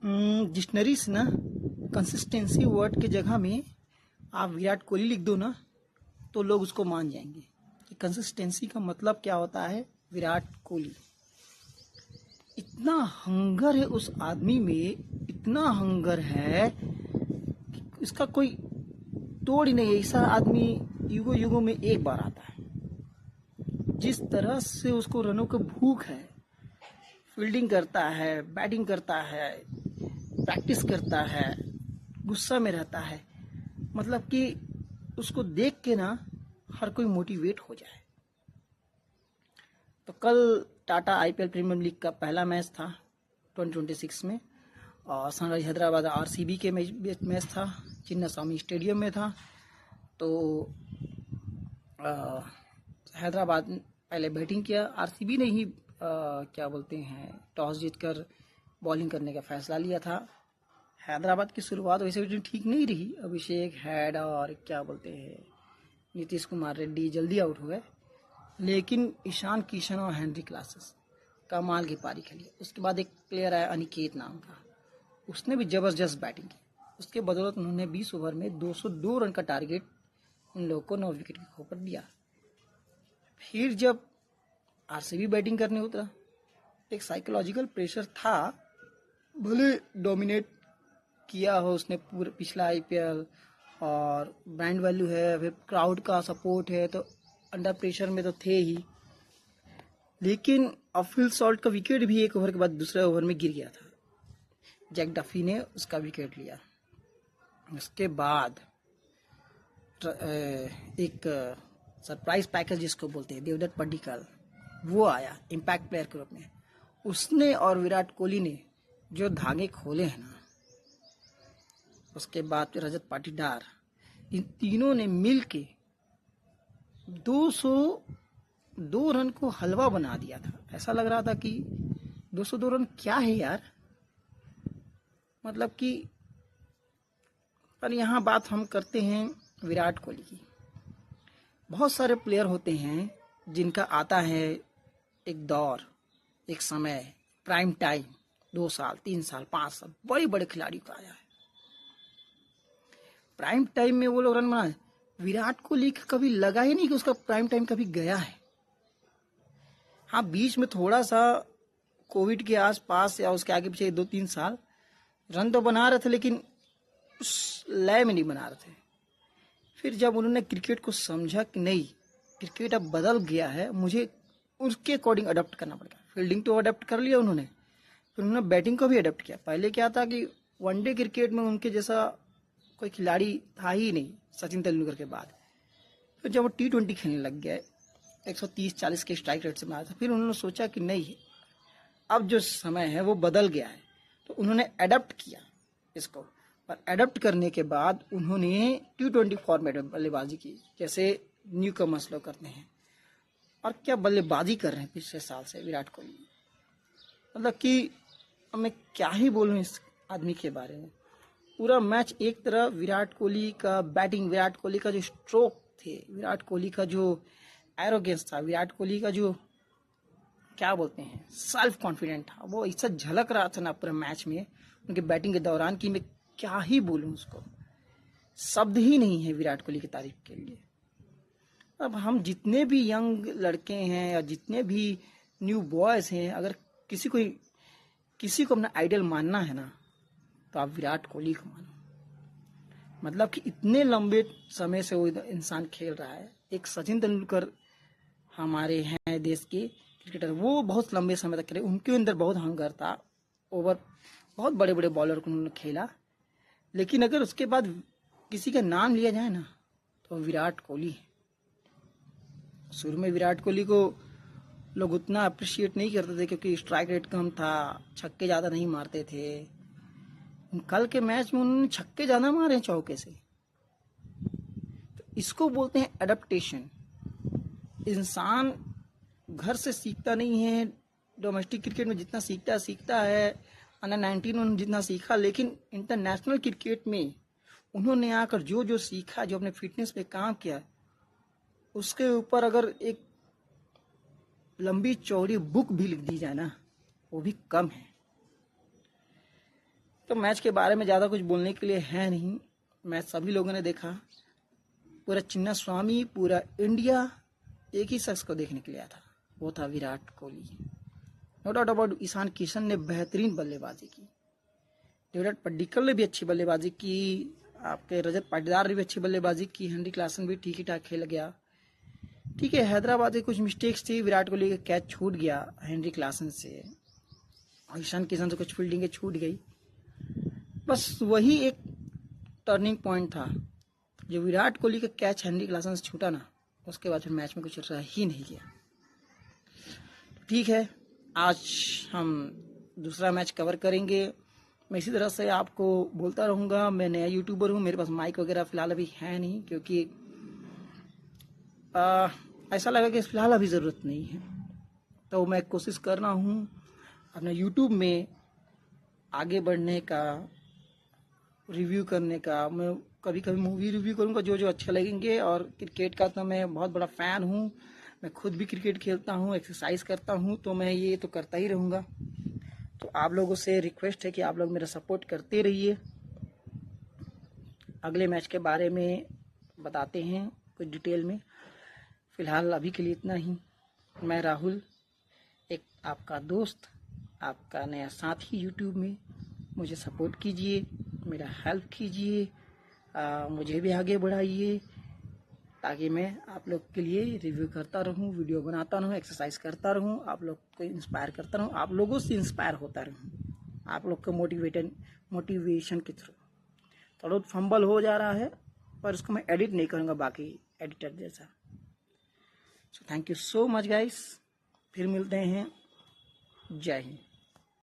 Dictionary से ना consistency word के जगह में आप विराट कोहली लिख दो ना, तो लोग उसको मान जाएंगे कि कंसिस्टेंसी का मतलब क्या होता है। विराट कोहली, इतना हंगर है उस आदमी में, इतना हंगर है कि इसका कोई तोड़ ही नहीं है। ऐसा आदमी युगों युगों में एक बार आता है। जिस तरह से उसको रनों की भूख है, फील्डिंग करता है, बैटिंग करता है, प्रैक्टिस करता है, गुस्सा में रहता है, मतलब कि उसको देख के ना हर कोई मोटिवेट हो जाए। तो कल टाटा आईपीएल प्रीमियर लीग का पहला मैच था 2026 में, और सनराइज हैदराबाद आरसीबी के मैच था, चिन्नास्वामी स्टेडियम में था। तो हैदराबाद पहले बैटिंग किया, आरसीबी ने ही क्या बोलते हैं टॉस जीतकर बॉलिंग करने का फैसला लिया था। हैदराबाद की शुरुआत वैसे भी ठीक नहीं रही। अभिषेक हेड और क्या बोलते हैं नीतीश कुमार रेड्डी जल्दी आउट हुए, लेकिन ईशान किशन और हेनरी क्लासेस कमाल की पारी खेली। उसके बाद एक प्लेयर आया अनिकेत नाम का, उसने भी जबरदस्त बैटिंग की। उसके बदौलत उन्होंने 20 ओवर में 202 रन का टारगेट इन लोगों को 9 विकेट के खो पर दिया। फिर जब आरसीबी बैटिंग करने उतरा, एक साइकोलॉजिकल प्रेशर था, भले डोमिनेट किया हो उसने पूरे पिछला आईपीएल, और ब्रांड वैल्यू है, फिर क्राउड का सपोर्ट है, तो अंडर प्रेशर में तो थे ही। लेकिन फिल सॉल्ट का विकेट भी एक ओवर के बाद दूसरे ओवर में गिर गया था। जैक डफी ने उसका विकेट लिया। उसके बाद एक सरप्राइज पैकेज जिसको बोलते हैं देवदत्त पड्डीकल, वो आया इम्पैक्ट प्लेयर के रूप में। उसने और विराट कोहली ने जो धागे खोले हैं ना, उसके बाद रजत पाटीदार, इन तीनों ने मिल के 202 रन को हलवा बना दिया था। ऐसा लग रहा था कि 202 रन क्या है यार, मतलब कि। पर यहाँ बात हम करते हैं विराट कोहली की। बहुत सारे प्लेयर होते हैं जिनका आता है एक दौर, एक समय, प्राइम टाइम, 2 साल 3 साल 5 साल, बड़े बड़े खिलाड़ी का आया है। प्राइम टाइम में वो लोग रन बनाए। विराट कोहली कभी लगा ही नहीं कि उसका प्राइम टाइम कभी गया है। हाँ, बीच में थोड़ा सा कोविड के आसपास या उसके आगे पीछे 2-3 साल रन तो बना रहे थे, लेकिन उस लय में नहीं बना रहे थे। फिर जब उन्होंने क्रिकेट को समझा कि नहीं, क्रिकेट अब बदल गया है, मुझे उसके अकॉर्डिंग अडॉप्ट करना पड़ेगा। फील्डिंग तो अडॉप्ट कर लिया उन्होंने, फिर उन्होंने बैटिंग को भी अडॉप्ट किया। पहले क्या था कि वनडे क्रिकेट में उनके जैसा कोई खिलाड़ी था ही नहीं, सचिन तेंदुलकर के बाद। फिर जब वो T20 खेलने लग गए, 130-40 के स्ट्राइक रेट से मारा था, फिर उन्होंने सोचा कि नहीं, अब जो समय है वो बदल गया है। तो उन्होंने अडॉप्ट किया इसको, और अडॉप्ट करने के बाद उन्होंने T20 फॉर्मेट में बल्लेबाजी की, जैसे न्यू कमर्स लोग करते हैं। और क्या बल्लेबाजी कर रहे हैं पिछले साल से विराट कोहली, मतलब कि मैं क्या ही बोलूँ इस आदमी के बारे में। पूरा मैच एक तरह विराट कोहली का बैटिंग, विराट कोहली का जो स्ट्रोक थे, विराट कोहली का जो एरोगेंस था, विराट कोहली का जो क्या बोलते हैं सेल्फ कॉन्फिडेंट था, वो ऐसा झलक रहा था ना पूरे मैच में उनके बैटिंग के दौरान कि मैं क्या ही बोलूं उसको, शब्द ही नहीं है विराट कोहली की तारीफ के लिए। अब हम जितने भी यंग लड़के हैं या जितने भी न्यू बॉयज हैं, अगर किसी को अपना आइडल मानना है ना, तो आप विराट कोहली को मानो। मतलब कि इतने लंबे समय से वो इंसान खेल रहा है। एक सचिन तेंदुलकर हमारे हैं देश के क्रिकेटर, वो बहुत लंबे समय तक खेले, उनके अंदर बहुत हंगर था। ओवर बहुत बड़े बड़े बॉलर को उन्होंने खेला, लेकिन अगर उसके बाद किसी का नाम लिया जाए ना, तो विराट कोहली। शुरू में विराट कोहली को लोग उतना अप्रिशिएट नहीं करते थे क्योंकि स्ट्राइक रेट कम था, छक्के ज़्यादा नहीं मारते थे। कल के मैच में उन्होंने छक्के ज़्यादा मारे हैं चौके से। तो इसको बोलते हैं एडप्टेशन। इंसान घर से सीखता नहीं है, डोमेस्टिक क्रिकेट में जितना सीखता है अंडर 19 में जितना सीखा, लेकिन इंटरनेशनल क्रिकेट में उन्होंने आकर जो जो सीखा, जो अपने फिटनेस पे काम किया, उसके ऊपर अगर एक लंबी चौड़ी बुक भी लिख दी जाए ना, वो भी कम है। तो मैच के बारे में ज़्यादा कुछ बोलने के लिए है नहीं। मैच सभी लोगों ने देखा। पूरा चिन्ना स्वामी, पूरा इंडिया एक ही शख्स को देखने के लिए आया था, वो था Virat Kohli. No doubt about, Ishan Kishan ने बेहतरीन बल्लेबाजी की, डेविड पड्डीकल ने भी अच्छी बल्लेबाजी की, आपके रजत पाटीदार ने भी अच्छी बल्लेबाजी की, हेनरी क्लासन भी ठीक ही ठाक खेल गया। ठीक है, हैदराबाद के कुछ मिस्टेक्स थी, विराट कोहली का कैच छूट गया हेनरी क्लासन से, ईशान किशन से कुछ फील्डिंग छूट गई। बस वही एक टर्निंग पॉइंट था, जो विराट कोहली का कैच हेनरी क्लासन से छूटा ना, उसके बाद फिर मैच में कुछ रह ही नहीं गया। ठीक है, आज हम दूसरा मैच कवर करेंगे। मैं इसी तरह से आपको बोलता रहूँगा। मैं नया यूट्यूबर हूँ, मेरे पास माइक वगैरह फ़िलहाल अभी है नहीं, क्योंकि ऐसा लगा कि फ़िलहाल अभी ज़रूरत नहीं है। तो मैं कोशिश कर रहा हूँ अपने यूट्यूब में आगे बढ़ने का, रिव्यू करने का। मैं कभी कभी मूवी रिव्यू करूँगा जो जो अच्छे लगेंगे, और क्रिकेट का तो मैं बहुत बड़ा फ़ैन हूँ। मैं खुद भी क्रिकेट खेलता हूँ, एक्सरसाइज करता हूँ, तो मैं ये तो करता ही रहूँगा। तो आप लोगों से रिक्वेस्ट है कि आप लोग मेरा सपोर्ट करते रहिए। अगले मैच के बारे में बताते हैं कुछ डिटेल में। फ़िलहाल अभी के लिए इतना ही। मैं राहुल, एक आपका दोस्त, आपका नया साथी यूट्यूब में। मुझे सपोर्ट कीजिए, मेरा हेल्प कीजिए, मुझे भी आगे बढ़ाइए, ताकि मैं आप लोग के लिए रिव्यू करता रहूं, वीडियो बनाता रहूं, एक्सरसाइज करता रहूं, आप लोग को इंस्पायर करता रहूं, आप लोगों से इंस्पायर होता रहूं, आप लोग का मोटिवेशन के थ्रू। थोड़ा फंबल हो जा रहा है, पर उसको मैं एडिट नहीं करूँगा बाकी एडिटर जैसा। So thank you so much guys, फिर मिलते हैं। जय हिंद।